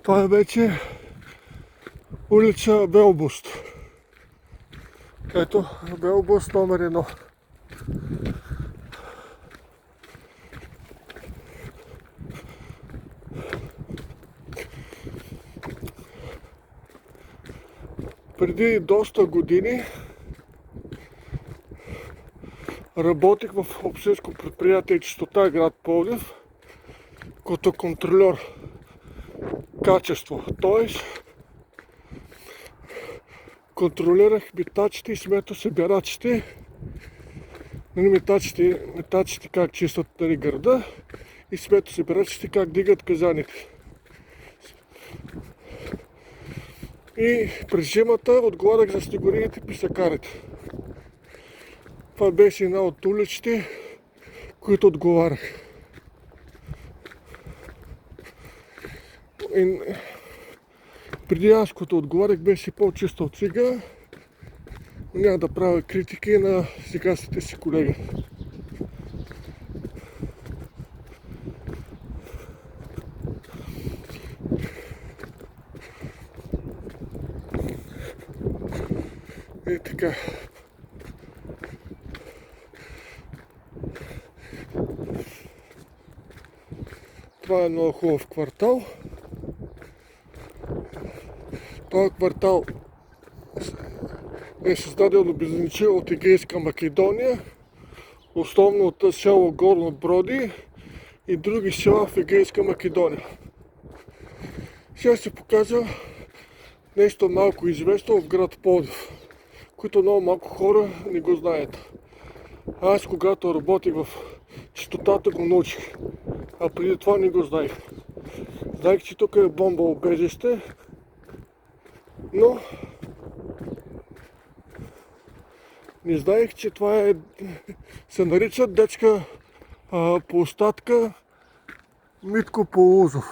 Това е вече улица Белбуст. Ето, Белбуст номер 1. Преди доста години работих в общинско предприятие Чистота град Пловдив като контрольор качество. Тоест, контролирах метачите и сметосъбирачите. Метачите как чистят града и сметосъбирачите как дигат казаните. И през зимата отговарях за снегориите и писакарите. Това беше една от улиците, които отговарях. И преди аз, като отговарях, беше по-чисто от сега. Няма да правя критики на сегашните си колеги. И така. Това е много хубав квартал. Този квартал е създаден от бежанци от Егейска Македония, основно от село Горно Броди и други села в Егейска Македония. Сега ще покажа нещо малко известно в град Пловдив, които много малко хора не го знаят. Аз, когато работих в чистотата, го научих, а преди това не го знаех. Знаех, че тук е бомбоубежище, но не знаех, че това се нарича детска площадка Митко Полузов.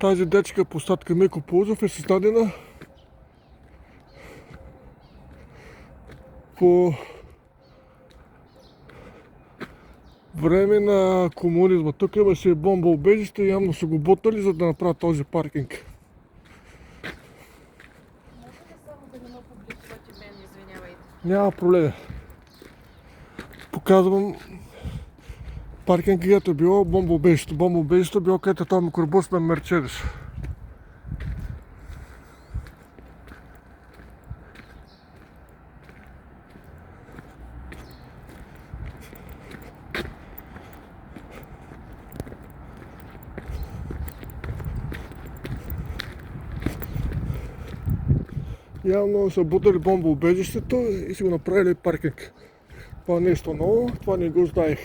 Тази детска площадка Митко Полузов е създадена по време на комунизма. Тук имаше бомбоубежище и явно са го бутнали, за да направят този паркинг. Няма проблем. Показвам паркинг, където е било бомбоубежището. Бомбоубежището е било където е този микробус на Мерцедес. Явно са бутали бомбоубежището и си го направили паркинг. Това е нещо ново, това не го знаех.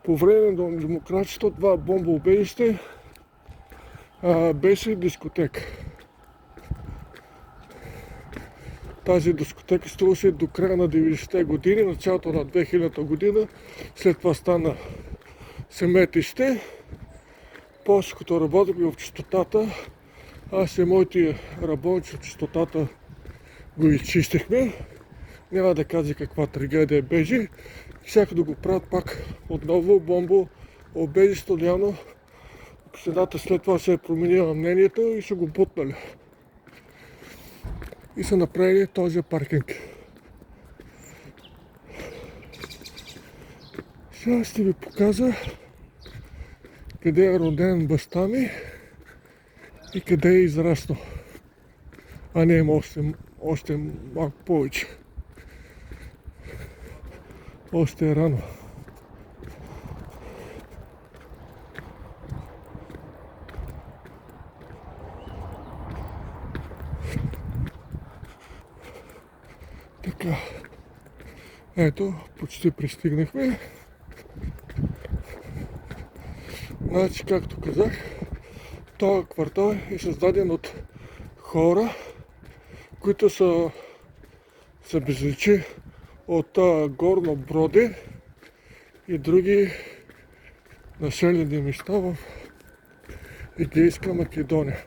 По време на демократията това бомбоубежище беше дискотека. Тази дискотека струваше до края на 90-те години, началото на 2000-та година. След това стана семетище. После като работих в чистотата, аз и моите работници от чистотата го изчистихме. Няма да кажа каква трагедия беше. Всяка да го правят пак отново бомбоубежището. Явно общината след това се е променила мнението и са го бутнали. И са направили този паркинг. Сега ще ви покажа къде е роден баща ми и къде е израснал. А не, има още малко повече. Още е рано. Така. Ето, почти пристигнахме. Значи, както казах, този квартал е създаден от хора, които са бежанци от Горно Броди и други населени места в Егейска Македония.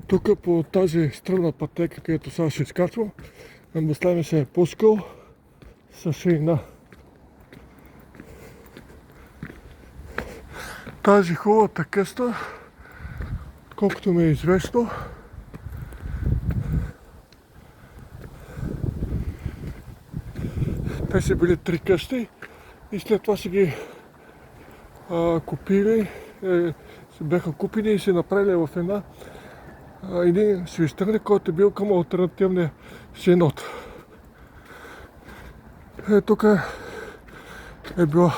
Тук по тази стръмна пътека, където сега ще изкачвам, намисля ми се е пускал с шейна. Тази хубавата къща, колкото ми е известно, те са били 3 къщи и след това са ги купили, се бяха купили и се направили в един свищърник, който е бил към алтернативния синод. Тук е била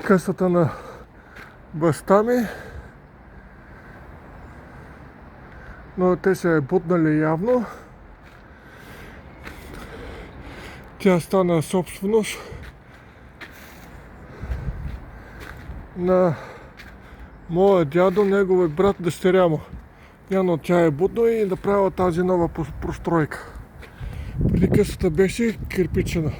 къщата на баща ми, но те се е бутнали явно. Тя стана собственост на моя дядо, неговия брат, дъщеря му. Явно тя е бутна и направила тази нова постройка. Преди къщата беше кирпичена.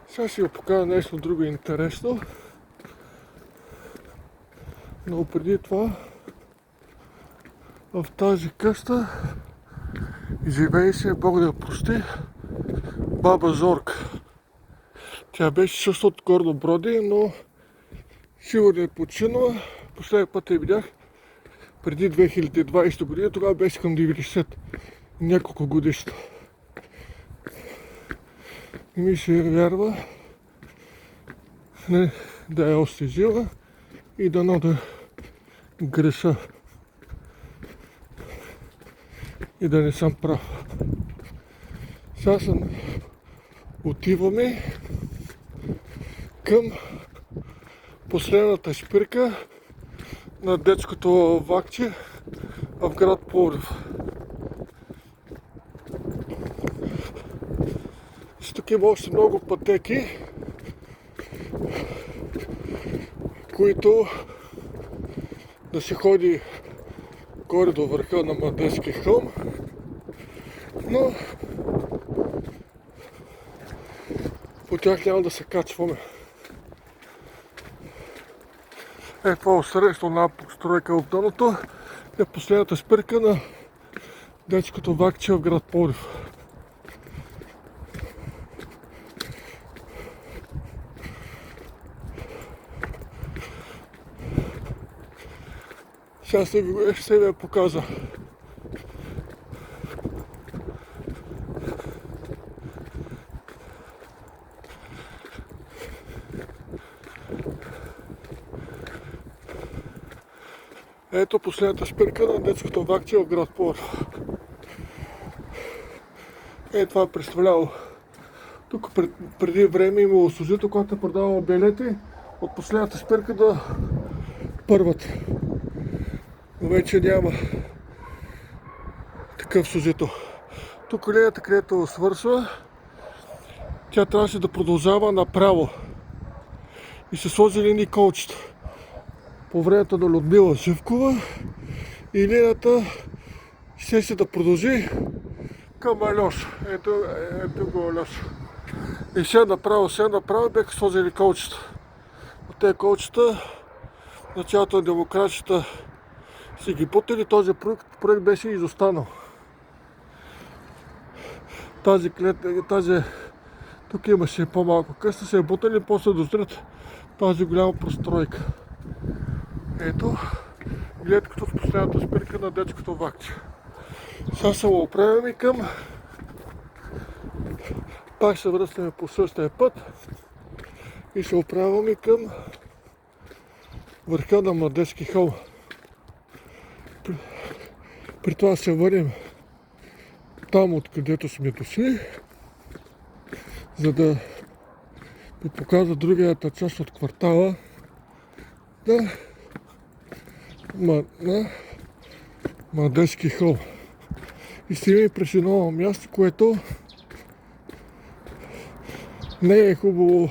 Сега ще ви покажа нещо друго интересно. Но преди това в тази къща живееше, Бог да я прости, баба Зорка. Тя беше също от Горно Броди, но сигурно е починала. Последния път я видях преди 2020 година, тогава беше към 90 няколко годишна. И ми се вярва да е още жива и дано да греша и да не съм прав. Сега отиваме към последната спирка на детското вакче в град Пловдив. Тук има още много пътеки, които да се ходи горе до върха на Младежки хълм, но по тях няма да се качваме. Това срещу една постройка в дъното е последната спирка на детското вакче в град Пловдив. Сега ще ви я показа. Ето последната спирка на детското вакче в град Пловдив. Това представляло. Тук преди време имало служител, който е продавал билети от последната спирка до първата. Но вече няма такъв служител. Тук линията, където свършва, тя трябваше да продължава направо. И се сложили едни колчета. По времето на Людмила Живкова и линията ще да продължи към Алеша. Ето го Алеша. И сега направо бяха сложили колчета. От тези колчета началото на демократията си ги бутали, този проект беше изостанал. Тук имаше по-малко къща, се е бутали, после да строят тази голяма простройка. Ето, гледката в последната спирка на детското вакче. Сега се оправяме към... Пак се връщаме по същия път и се оправяме към върха на Младежки хълм. При това се върнем там, откъдето сме дошли, за да ви покажа другата част от квартала на Младежки хълм. И стигаме през едно място, което не е хубаво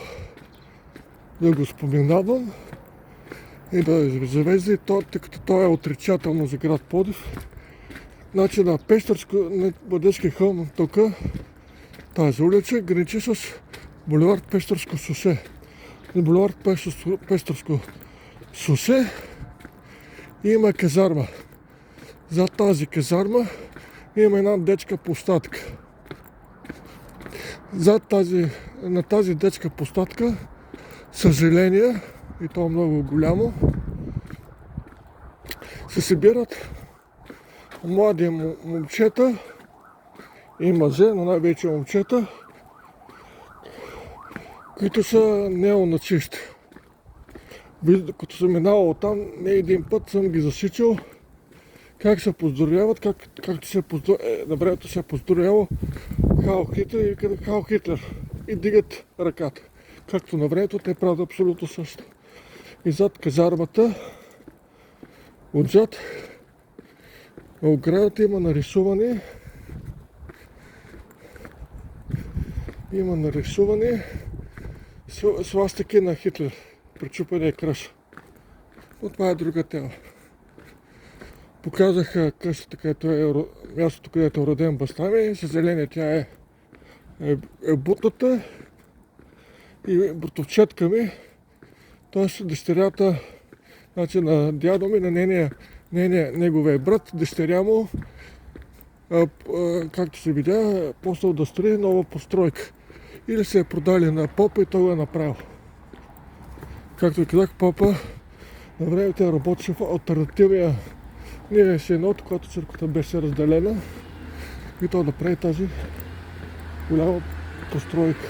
да го споменавам и да завезе, тъй като то е отрицателно за град Пловдив. Значи на Пещерско, на Младежки хълм, тук Тази улица граничи с булевард Пещерско шосе. На булевард Пещерско шосе има казарма. За тази казарма има една детска площадка. На тази детска площадка, съжаление, и то много голямо, се събират млади момчета и мъже, но най-вече момчета, които са неонацисти. Като съм минавал оттам, не един път съм ги засичал как се поздравяват, както на времето се е поздравявал Хайл Хитлер и викат Хайл Хитлер и дигат ръката. Както на времето те правят абсолютно също. И зад казармата, отзад, на оградата има нарисувани свастики на Хитлер. Причупения кръст. Но това е друга тема. Показаха къщата, където е мястото, където е роден баща ми. Съжаление, тя е бутната и братовчетка ми, т.е. дъщерята, значи на дядо ми, на неговия брат, дъщеря му, както се видя, почнал да строи нова постройка. Или се е продали на попа и той го е направил. Както ви казах, попа на времето работеше в алтернативния Нивен Синод, когато църквата беше разделена, и той да прави тази голяма постройка.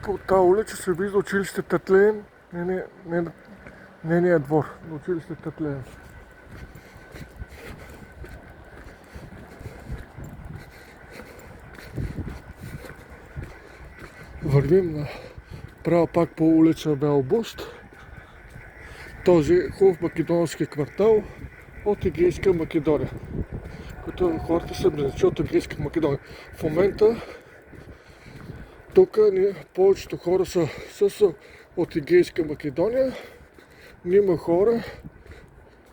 По тази улица се вижда училище Тетлеен, нейният двор на училище Тетлеен. Вървим направо пак по улица Белбуст, този хубав македонски квартал от Егейска Македония, като хората са близки от Егейска Македония. В момента тук повечето хора са от Егейска Македония, но има хора,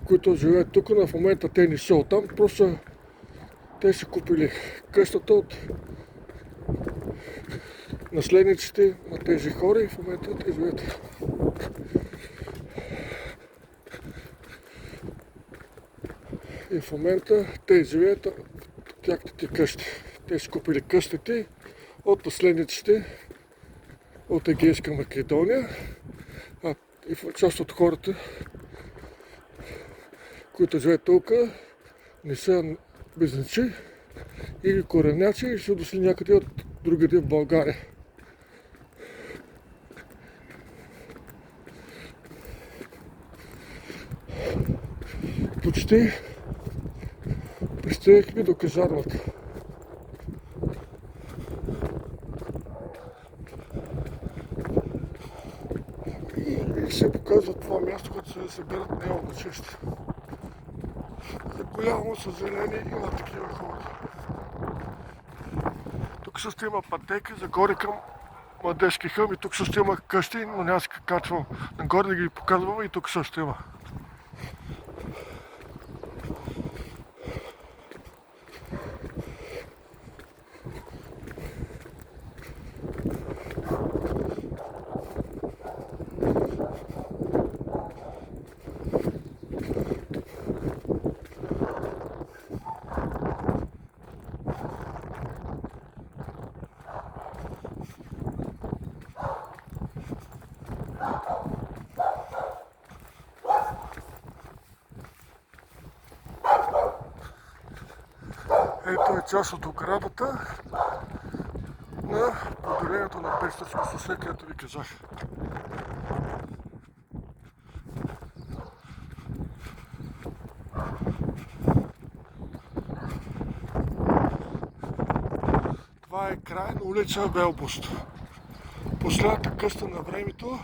които живеят тук, но в момента те не са оттам, просто те са купили къщата от наследниците на тези хора и в момента те живеят. И в момента те живеят в тяхните къщи. Те са купили къщите от наследниците от Егейска Македония, и част от хората, които живеят тук, не са бежанци или кореняци, или са дошли някъде от другаде в България. Почти пристигнахме до казармата. И се показва това място, което се събират неонацисти. За голямо съжаление има такива хора. Тук също има пътеки загоре към Младежки хълм и тук също има къщи, но няма се качвам нагоре да ги показвам, и тук също има. Ето е част от оградата на поделението на Пещерско шосе, където ви казах. Това е край на улица Белбуст. Последната къща на времето,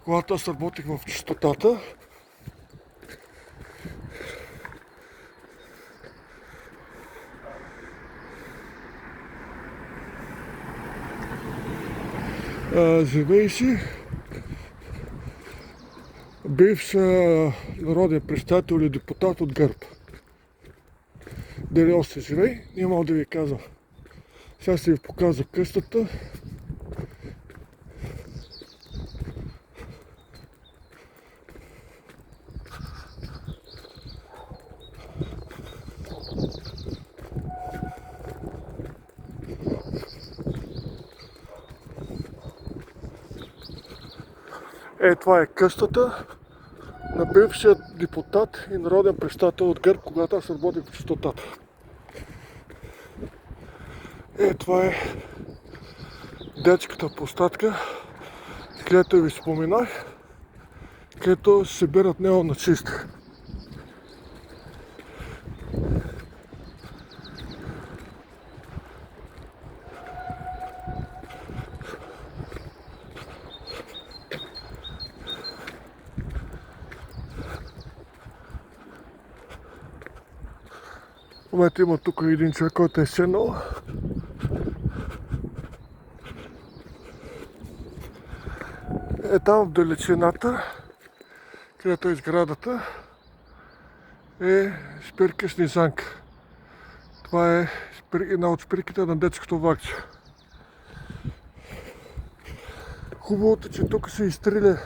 когато аз работих в чистотата, живееше бивш народен представител или депутат от ГЕРБ. Дали още живее, не мога да ви казвам. Сега ще ви показва къщата. Това е къщата на бившият депутат и народен представител от ГЕРБ, когато аз работих в чистотата. Това е детската площадка, където ви споменах, където се събират неонацисти. В момента има тук един човек, който е седнал. Там в далечината, където е сградата, е спирка Снежанка. Това е една от спирките на детското вакче. Хубавото, че тук се изстреля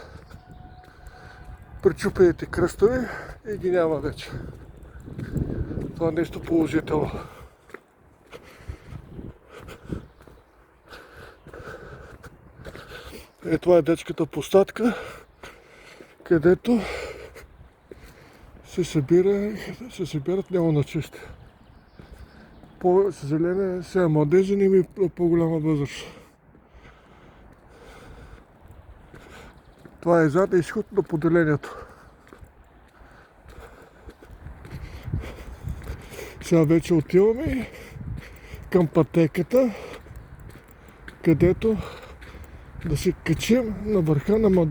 пречупените кръстове и ги няма вече. Това е нещо положително. Това е детската площадка, където се събират неонацисти. За съжаление, сега младежи не ми по-голяма възраст. Това е задния изход на поделението. Сега вече отиваме към пътеката, където да се качим на върха на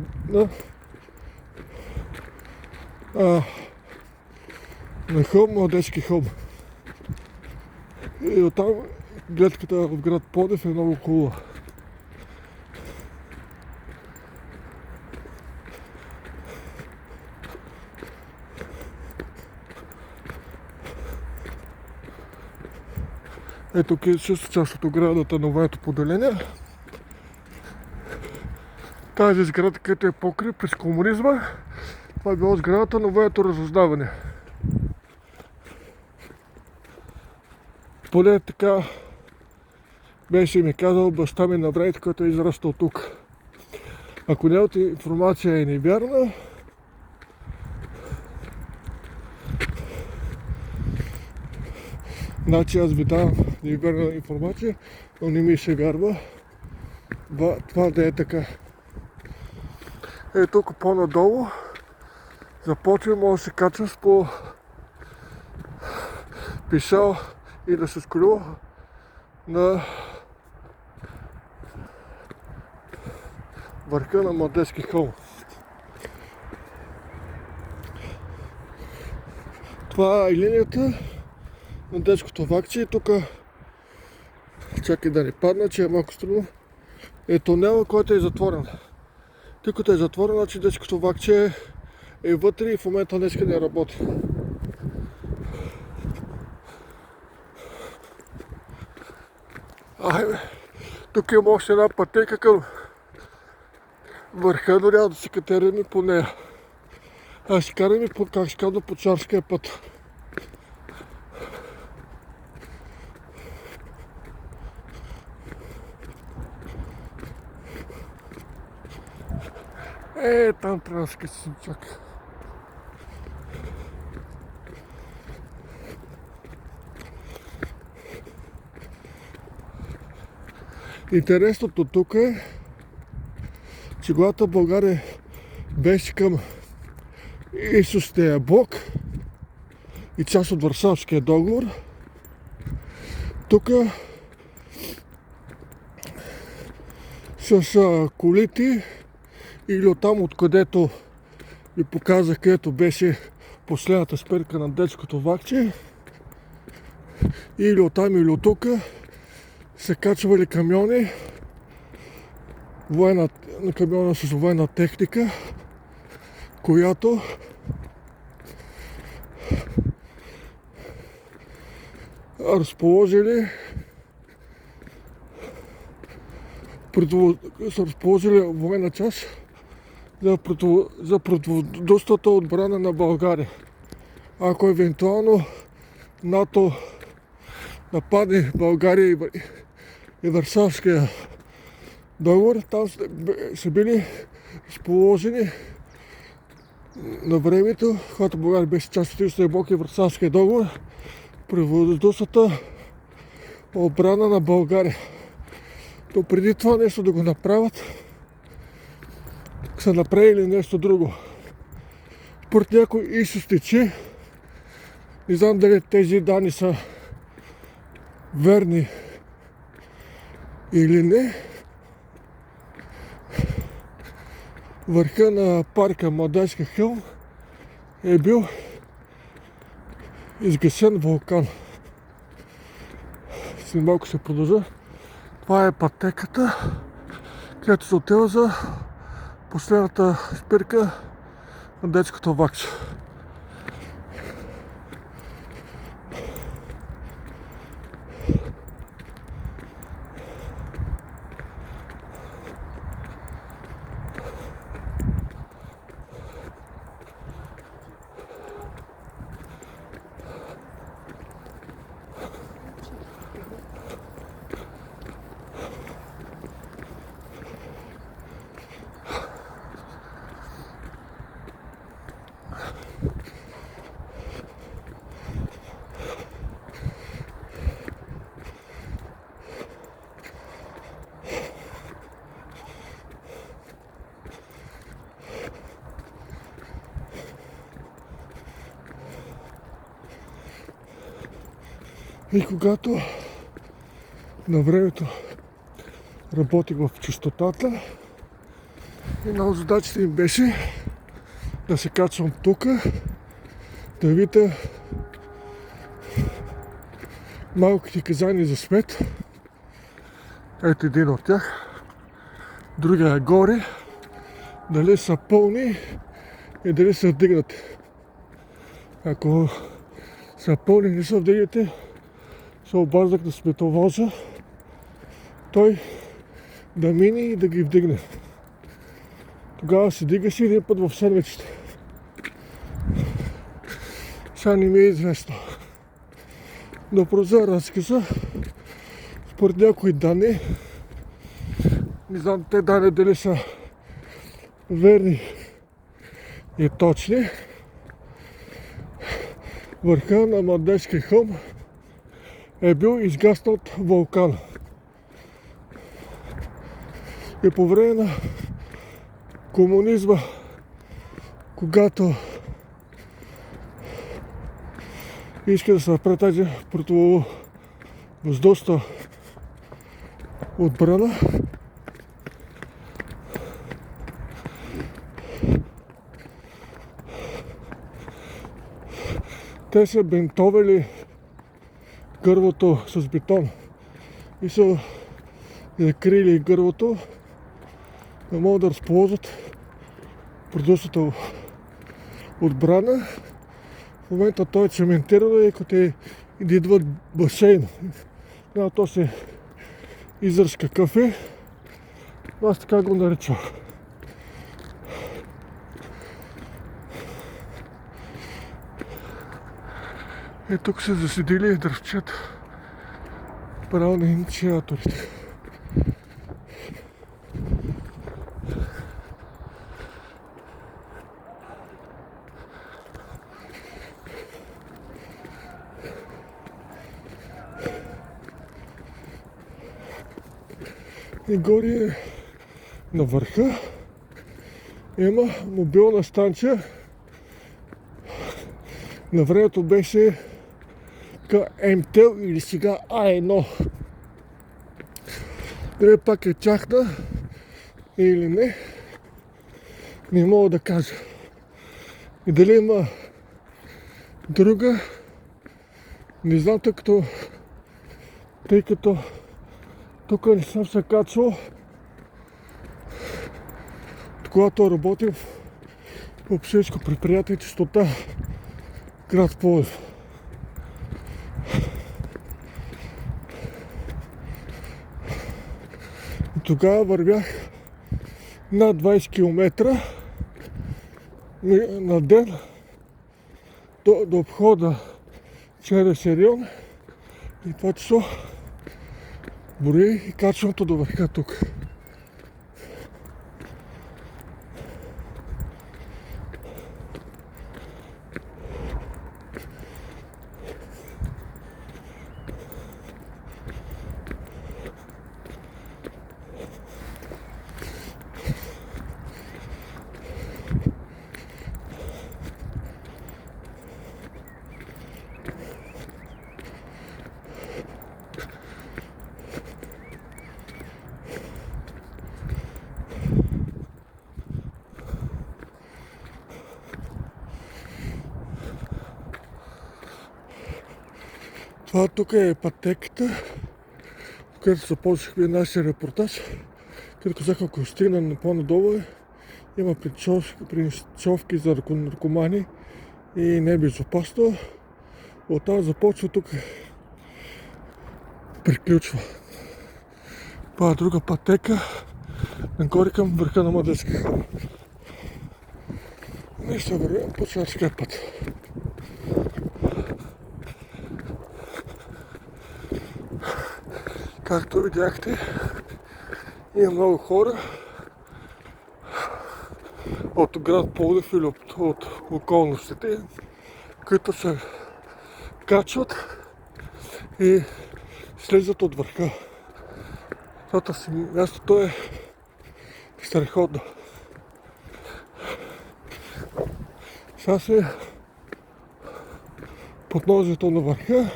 хълм, Младежки хълм. И оттам гледката в град Пловдив е много хубава. Тук е също част от оградата на военното поделение. Тази сграда, където е покрит през комунизма, това е било сградата на военното разузнаване. Поне така беше ми казал баща ми на времето, който е израстал тук. Ако нямате информация е невярна, значи аз ви давам невярна информация, но не ми се вярва това да е така. Тук по-надолу започвам, може да се качвам по пишал и да се скорил на върха на Младежки хълм. Това е линията на детското вакче и тук, чакай да не падна, че е малко струдно, е тунела, който е затворен. Тъй като е затворен, значи детското вакче е вътре и в момента днеска не работи. Тук има още една пътека към върха, но няма да се катерим по нея. Аз ще карам и как ще казвам, по царския път. Там трябва да се качим, чакай. Интересното тук е, че когато България беше към източния блок и част от Варшавския договор, тук с колите или оттам, откъдето ви показах, където беше последната спирка на детското вакче, или оттам или от тук, се качвали камиони на камиона с военна техника, която са разположили военна част за противодействията отбрана на България. Ако евентуално НАТО нападне България и Варшавския договор, там са били разположени на времето, когато България беше част от Източния блок и Варшавския договор, противодействията отбрана на България. То преди това нещо да го направят, са направили нещо друго. Според някои източници, не знам дали тези данни са верни или не, върха на парка Младежки хълм е бил изгасен вулкан. След малко ще продължа. Това е пътеката, където се отива за последната спирка на детското вакче. И когато на времето работих в чистотата, една от задачите им беше да се качвам тук, да видя малките казани за смет. Ето един от тях. Другия е горе. Дали са пълни и дали са вдигнати. Ако са пълни и не са вдигнати, се обаждах на сметовоза, той да мине и да ги вдигне. Тогава се дигаше един път в седмицата. Сега не ми е известно. Но проза разказа, според някои данни, не знам те данни дали са верни и точни, върха на Младежки хълм е бил изгаснат вулкан. И по време на комунизма, когато иска да се направи тази противовъздушна отбрана, те са бинтовали гърлото с бетон и са закрили гърлото, да могат да разположат продуктата отбрана. В момента той е цементирано и като идва басейн. Няма то се израз какъв е, аз така го наричам. И тук се заседили и дървчат право на инициаторите. И горе на върха има мобилна станция. На времето беше МТЕЛ или сега А1. Дали пак е тяхна или не мога да кажа. И дали има друга, не знам, тъй като тук не съм се качвал Когато работим в общинско предприятие Чистота, град Пловдив. И тогава вървях над 20 км на ден до обхода через район и това число брои и качването до върха тук. Това тук е пътеката, където започнахме нашия репортаж, където казах, ако стигна по-надолу, има причовки за наркомани и не е безопасно. Оттам започва тук, приключва. Това е друга пътека, нагоре към върха на Мъдърска. Нещо вървим по Царския път. Както видяхте, има много хора от град Пловдив или от околностите, които се качват и слизат от върха. Мястото е страхотно. Сега се подножието на върха.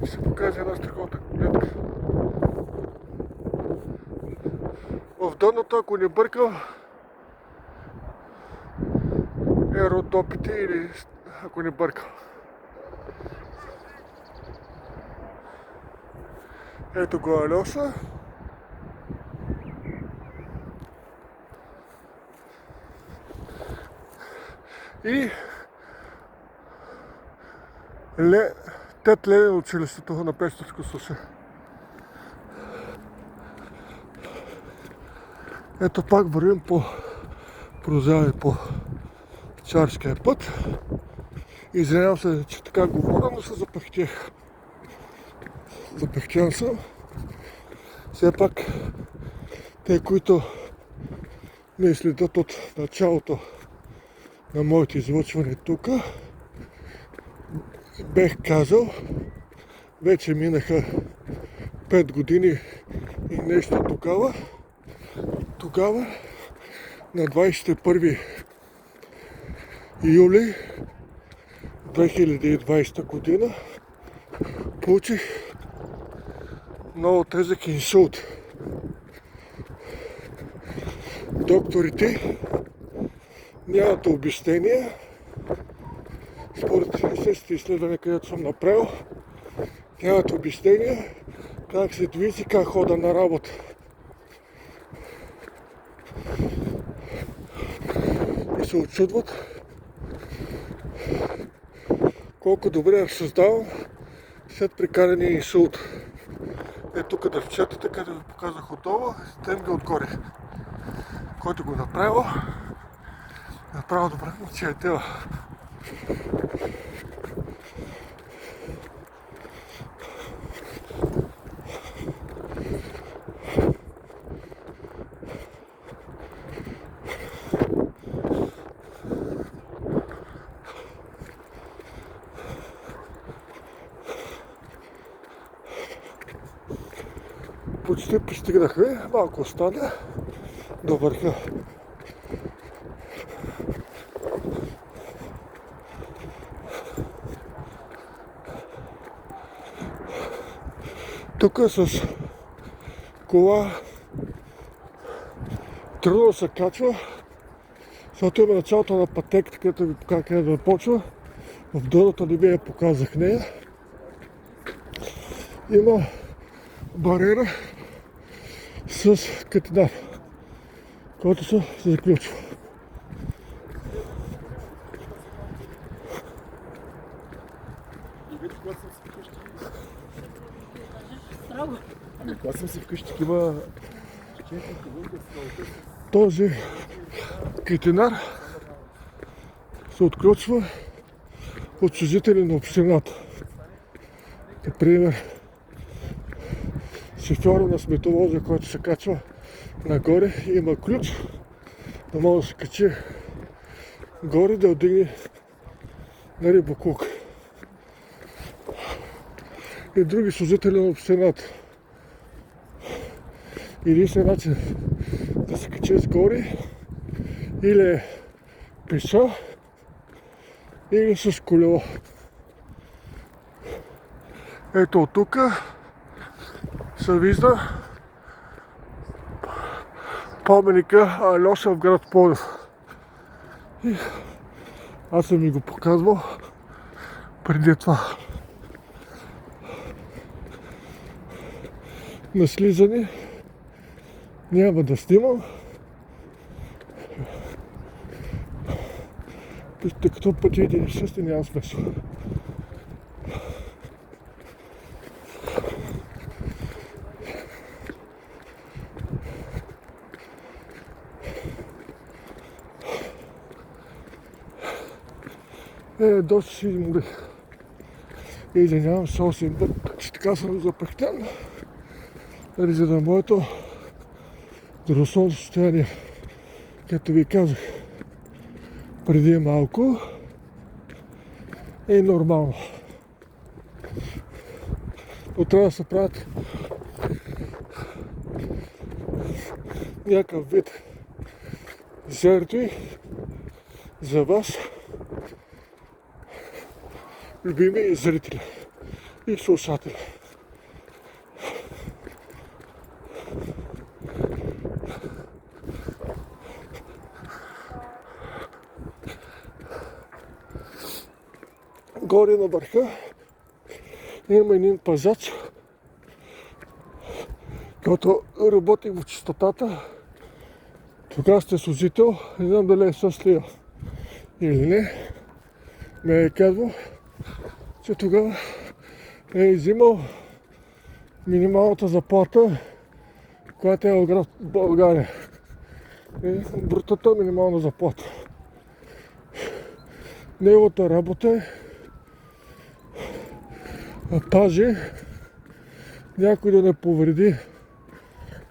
Ще покажа една страхотна гледка. В дъното, ако не бъркам, е Родопите или ако не бъркам. Ето го Алеша. И Тет Ленин училището на Пещерско шосе. Ето пак вървим продължаваме по Царския път. Извинявам се, че така говоря, но се запъхтях. Запъхтян съм. Все пак те, които ме следят от началото на моите излъчване тук, бех казал, вече минаха 5 години и нещо тогава. Тогава на 21 юли 2020 година получих много тежък инсулт. Докторите нямат обяснение. Според същите изследвания, където съм направил, нямат обяснение как се движи, как хода на работа. И се очудват колко добре разсъждавам след прекарания инсулт. Е тук дървчетата, където ви показах отдолу, стен ги отгоре. Който го направил добре момчетела. Почти пристигнахме, малко остана до върха. Тук с кола трудно се качва, защото има началото на пътеката, където ви показах къде да почва. В дъното не ви я показах нея. има бариера с катинар, който се заключва. Когато съм си вкъщи такива... Този катинар се отключва от служители на общината. Например, шофьора на сметовоза, който се качва нагоре, има ключ да може да се качи горе, да отдигне на рибокук. И други служители на общината. Единствен начин да се качи сгоре или пеша, или с колело. Ето от тук се вижда паметника Алеша в град Пловдив. И аз съм ви го показвал преди това. На слизане няма да снимам, тъй като пътя един и същи няма смисъл. Доста си изморих. Извинявам се още един път, че така съм запехтян. За да моето здравословно състояние, като ви казах преди малко, е нормално. Но трябва да се правят някакъв вид жертви за вас, любими зрители и слушатели. Горе на върха има един пазач, който работи в чистотата. Тогава сте служител, не знам дали е щастлива или не. Ме е казвал, че тогава е взимал минималната заплата, която е в град България. Брутата минимална заплата. Неговата работа е да пази някой да не повреди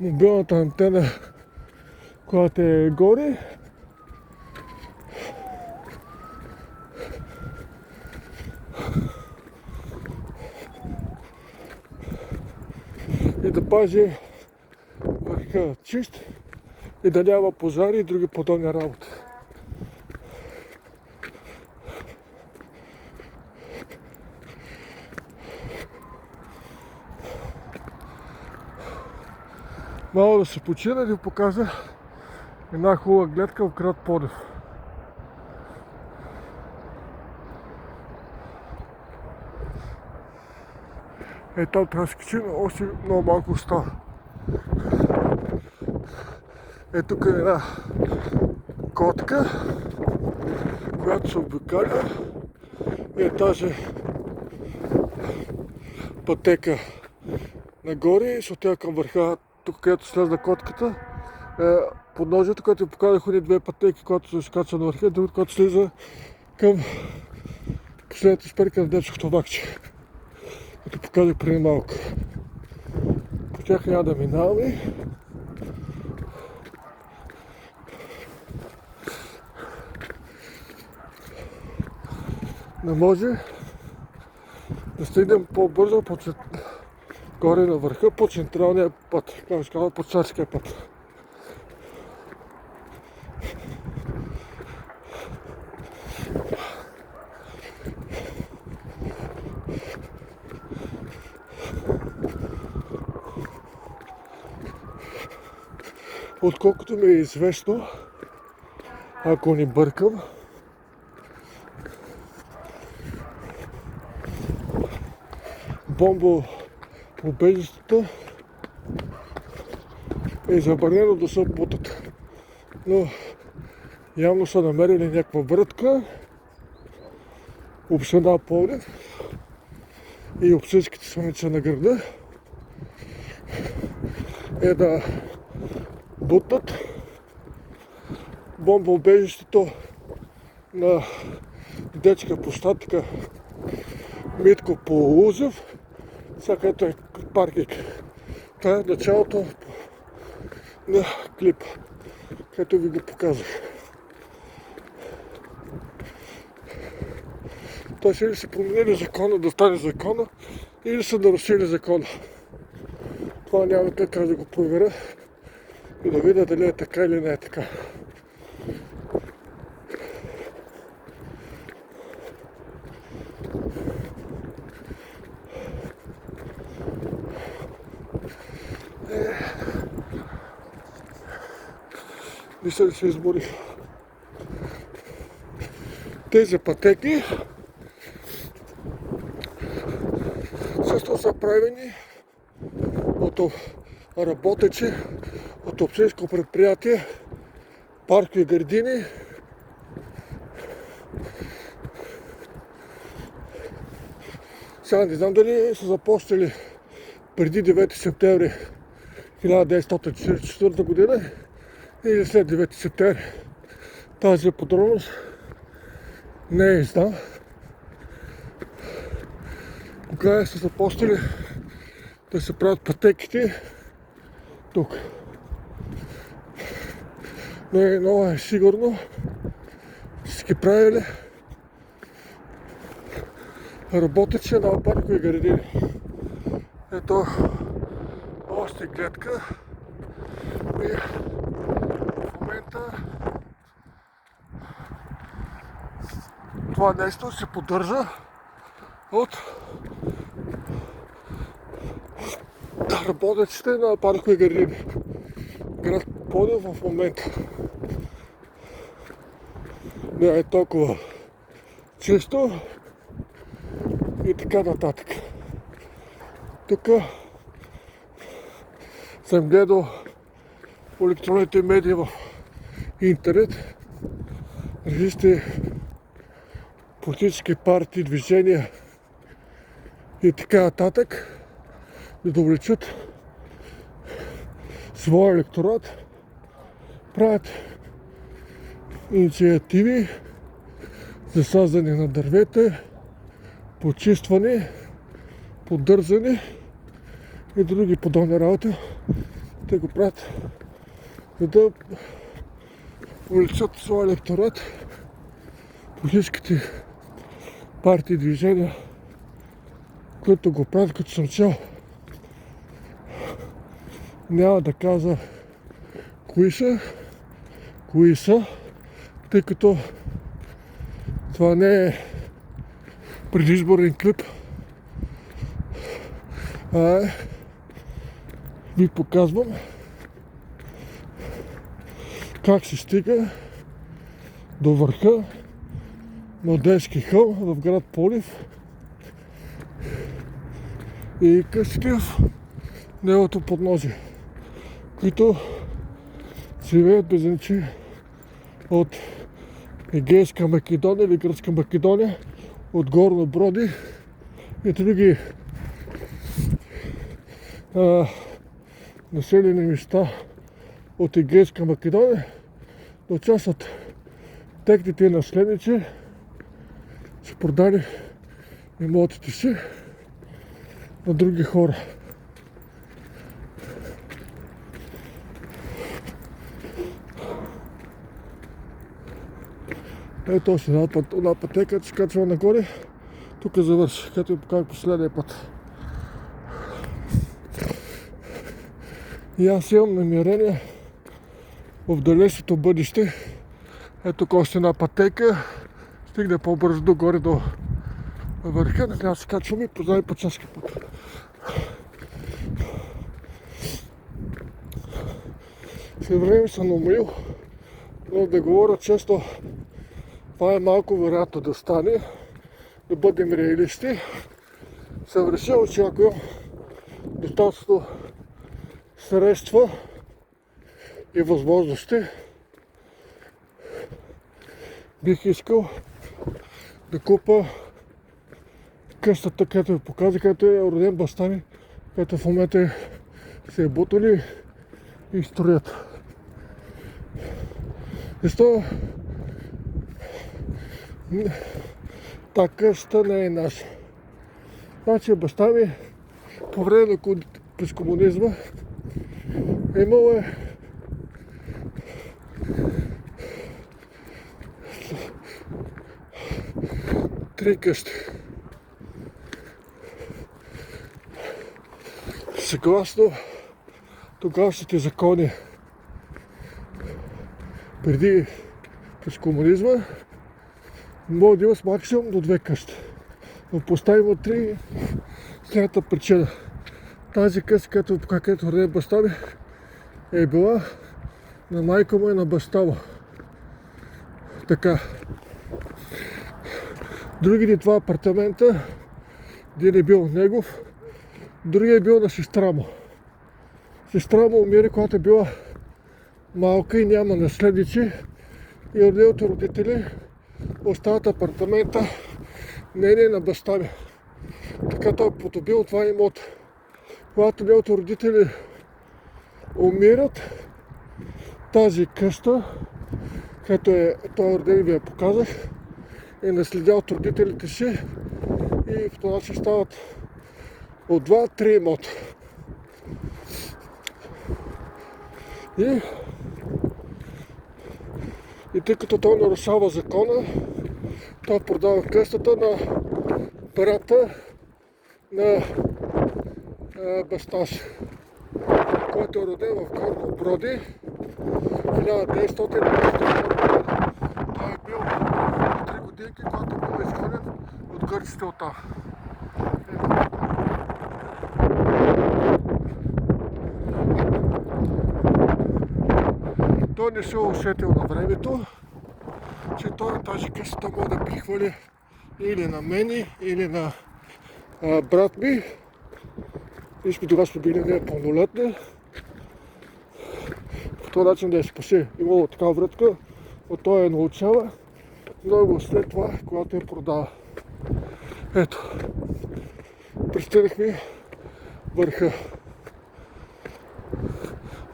мобилната антена, която е горе. И да пази върха чист и да няма пожари и други подобни работи. Мало да се почина и да ви покажа една хубава гледка в град Пловдив. Там трябва да се качим, още много малко остава. Тук е една котка, която се обикаля. Тази пътека нагоре и се отива към върха. Тук, където слезна котката, подножието, което ви показах, ходи две пътеки, когато се качва на върха, другото, който слиза към последната спирка на детското вакче. Като показах преди малко. По тях няма да минаваме. Не може да стигнем по-бързо горе на върха по централния път, както се казва, по царския път. Отколкото ми е известно, ако не бъркам, по убежищата е забранено да се бутат. Но явно са намерили някаква вратка. Община Пловдив и общинските съветници на града е да бутат бомбоубежището на детска площадка Митко Полузов, сега където е паркинг. Това е началото на клипа, където ви го показах. Той са ли са променили закона да стане закона, или са нарушили закона. Това няма как да го проверя и да видя дали е така или не е така. Мисля ли се изморих. Тези пътеки също са правени от работещи от общинско предприятие парки и градини. Сега не знам дали са започнали преди 9 септември 1944 година или след 9 септември. Тази подробност не е знам. Кога са започнали да се правят пътеките тук. Но едно е сигурно, че са ги правили работещи на паркови градини. Ето още гледка и в момента това нещо се поддържа от работещите на паркови градини. Град Пловдив в момента не е толкова чисто и така нататък. Тук съм гледал по електронните медии в интернет различни политически партии, движения и така нататък да довлечат своя електорат, правят инициативи за саждане на дървета, почистване, поддържане и други подобни работи. Те го правят, за да увеличат своя електорат. Политическите партии и движения, които го правят, като съм чел, няма да каза кои са, тъй като това не е предизборен клип, ви показвам как се стига до върха на Детски хълм в град Пловдив и къщите в неговото подножие, които живеят бежанци от Егейска Македония или Гръцка Македония, от Горно Броди и други населени места от Егейска Македония, но част от техните наследници са продали имотите си на други хора. Ето още една пътека, че качва нагоре. Тук е завърши, като ви покажа последния път. И аз имам намерение в далечното бъдеще, ето още една пътека, стигне по-бързо догоре до върха, не трябва да се качваме и познай по чашки път. След време съм наумил, но да говоря често, това е малко вероятно да стане, да бъдем реалисти. Съм решил, че ако достатъчно средства и възможности, бих искал да купа къщата, където ви показа, където е роден баща ми, където в момента се е бутали и строят. Защо та къща не е наша? Значи баща ми по време през комунизма имало три къщи. Съгласно тогавашните закони преди през комунизма може да има с максимум до 2 къщи. Но поставим 3 следната причина. Тази къща, където роден баща ми, е била на майка му и на баща му. Така. Другите два апартамента, един е бил негов, другия е бил на сестра му. Сестра му умира, когато е била малка и няма наследници, и родените родители остават апартамента не на баща ми. Така той подобил това имот. Когато неговите родители умират, тази къща, като той роден ви я показах, е наследял от родителите си и по този начин стават от 2-3 имота. И тъй като той нарушава закона, той продава къщата на брата на баща си, който е роден в Горно Броди 1900. Той е бил 3 годинки, когато е бил изгонен от гърците оттам. Той не се усетил на времето, че тази къщата може да прихвърли или на мене, или на брат ми. И сме тогава сме били непълнолетни. По този начин да я спаси. Имало такава врътка, от той я научава много след това, когато я продава. Ето, пристигнахме върха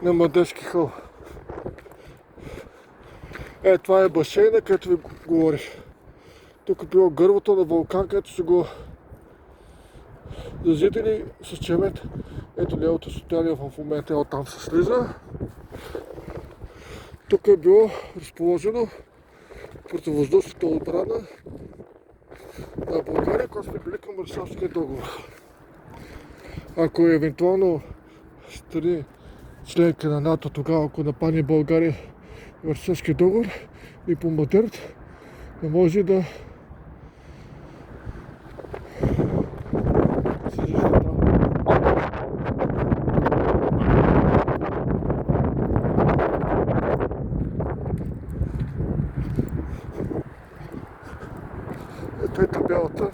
на Младежки хълм. Това е басейна, където ви говорих. Тук е било гървото на вулкан, където са го зазидали с чемет. Ето неговото състояние в момента, оттам се слиза. Тук е било разположено противовъздушната отбрана на България, когато сме били към Варшавския договор. Ако евентуално страни членки на НАТО тогава, ако нападне България Варшавския договор и помадърт, не може да се защитава. Ето е табелата.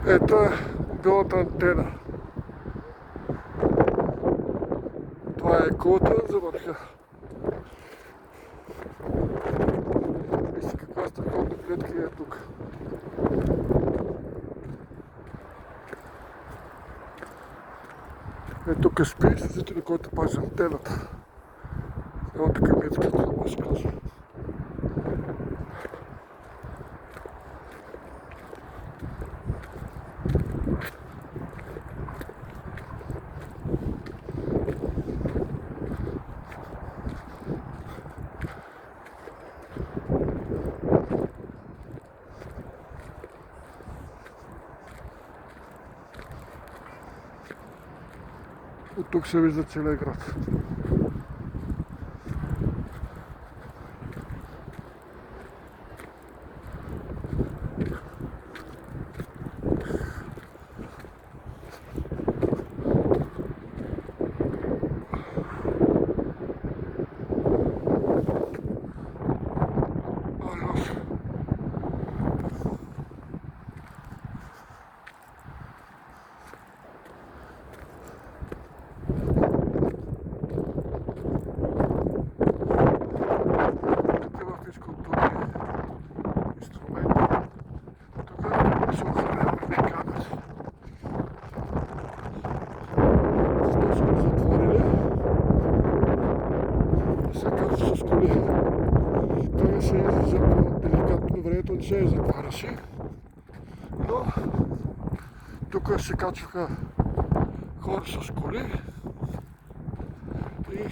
Ето е билата антена. Това е кулата за върха. Вижте каква страхотна клетка е тук. Тук спи служителя, който пази антената. Ево така метка, какво може кажа. От тук се вижда целият град. Летището не се затваряше, но тук се качваха хора с коли и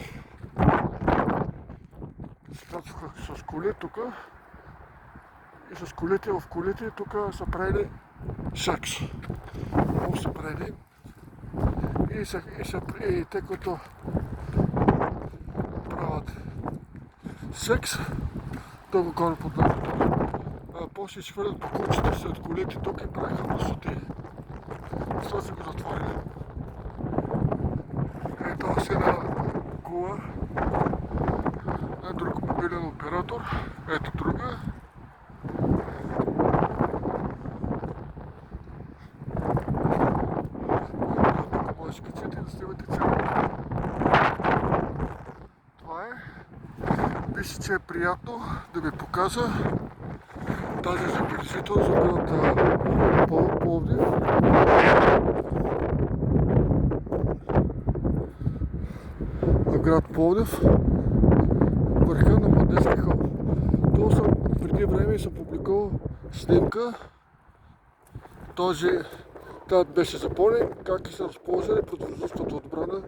се качваха с коли тук и с колите в колите тук са правили секс. Много са правили и те като правят секс, да го гонят под нагото. После си хвърлят по кучите след колите тук и правиха мръсоти. Сега са го затворили. Ето си една кола на друг мобилен оператор. Ето друга. Тук може да качите и да снимате цялото. Това е. Мисля, че е приятно да ви покажа тази забележителност за град Пловдив. На град Пловдив, върха на Младежки хълм. Това съм преди време съм публикувал снимка. Тази беше запълнен, как са разположили противовъздушната отбрана.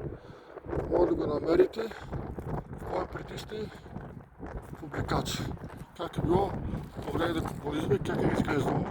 Може да го намерите в мои предишни публикации. Как е било по време на комунизма и как е изглеждало.